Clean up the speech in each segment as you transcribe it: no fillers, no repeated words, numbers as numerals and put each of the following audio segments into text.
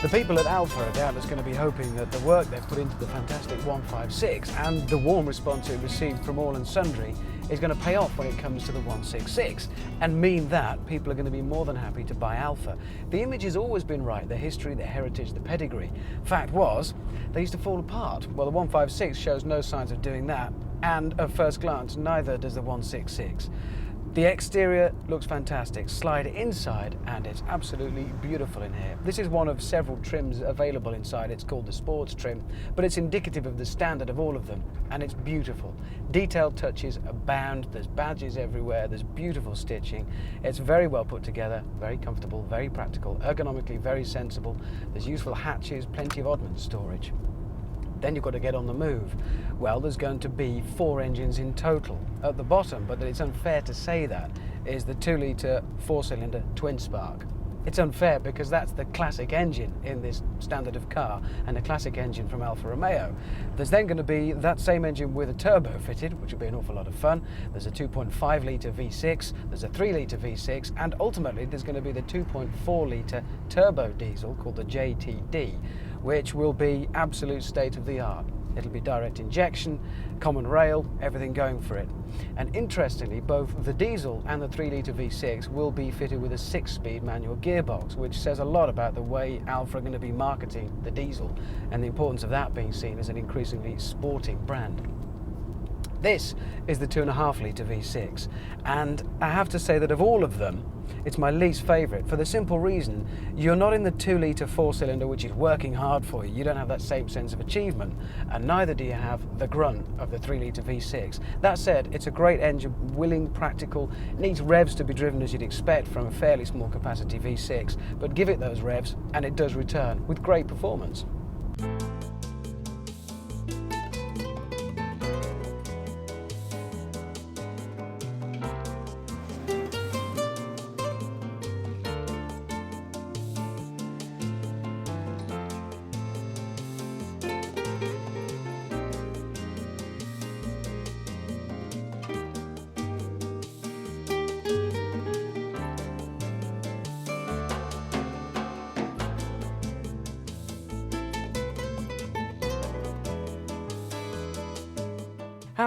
The people at Alfa are doubtless going to be hoping that the work they've put into the fantastic 156 and the warm response it received from all and sundry is going to pay off when it comes to the 166 and mean that people are going to be more than happy to buy Alfa. The image has always been right, the history, the heritage, the pedigree. Fact was, they used to fall apart. Well, the 156 shows no signs of doing that, and at first glance, neither does the 166. The exterior looks fantastic. Slide inside and it's absolutely beautiful in here. This is one of several trims available inside. It's called the sports trim, but it's indicative of the standard of all of them, and it's beautiful. Detailed touches abound. There's badges everywhere. There's beautiful stitching. It's very well put together, very comfortable, very practical, ergonomically very sensible. There's useful hatches, plenty of oddments storage. Then you've got to get on the move. Well, there's going to be 4 engines in total. At the bottom, but it's unfair to say that, is the 2-litre 4-cylinder twin spark. It's unfair because that's the classic engine in this standard of car and a classic engine from Alfa Romeo. There's then going to be that same engine with a turbo fitted, which will be an awful lot of fun. There's a 2.5-litre V6, there's a 3-litre V6, and ultimately there's going to be the 2.4-litre turbo diesel called the JTD, which will be absolute state-of-the-art. It'll be direct injection, common rail, everything going for it. And interestingly, both the diesel and the 3-litre V6 will be fitted with a 6-speed manual gearbox, which says a lot about the way Alfa are going to be marketing the diesel and the importance of that being seen as an increasingly sporting brand. This is the 2.5-litre V6, and I have to say that of all of them, it's my least favourite for the simple reason you're not in the 2-litre 4-cylinder, which is working hard for you. You don't have that same sense of achievement, and neither do you have the grunt of the 3-litre V6. That said, it's a great engine, willing, practical, needs revs to be driven as you'd expect from a fairly small capacity V6, but give it those revs and it does return with great performance.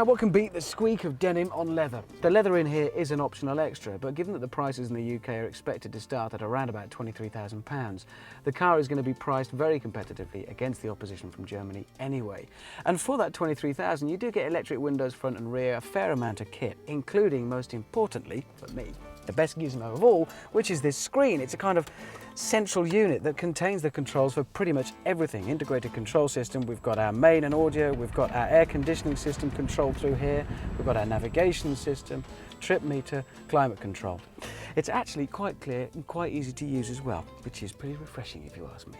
What can beat the squeak of denim on leather? The leather in here is an optional extra, but given that the prices in the UK are expected to start at around about £23,000, the car is going to be priced very competitively against the opposition from Germany anyway. And for that £23,000, you do get electric windows front and rear, a fair amount of kit, including, most importantly, for me, the best gizmo of all, which is this screen. It's a kind of central unit that contains the controls for pretty much everything. Integrated control system, we've got our main and audio, we've got our air conditioning system controlled through here, we've got our navigation system, trip meter, climate control. It's actually quite clear and quite easy to use as well, which is pretty refreshing if you ask me.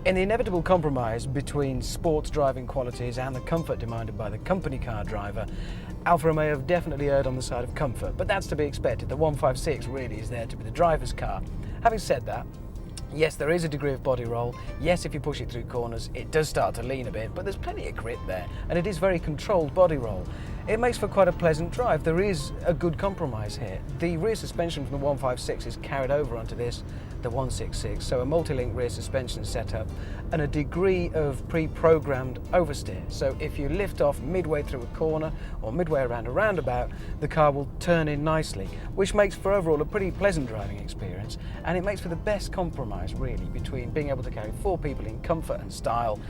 In the inevitable compromise between sports driving qualities and the comfort demanded by the company car driver, Alfa Romeo have definitely erred on the side of comfort, but that's to be expected. The 156 really is there to be the driver's car. Having said that, yes, there is a degree of body roll. Yes, if you push it through corners, it does start to lean a bit, but there's plenty of grip there, and it is very controlled body roll. It makes for quite a pleasant drive. There is a good compromise here. The rear suspension from the 156 is carried over onto this, the 166, so a multi-link rear suspension setup and a degree of pre-programmed oversteer. So if you lift off midway through a corner or midway around a roundabout, the car will turn in nicely, which makes for overall a pretty pleasant driving experience, and it makes for the best compromise really between being able to carry 4 people in comfort and style,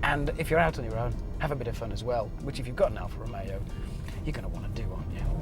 and if you're out on your own, have a bit of fun as well, which if you've got an Alfa Romeo, you're going to want to do, aren't you?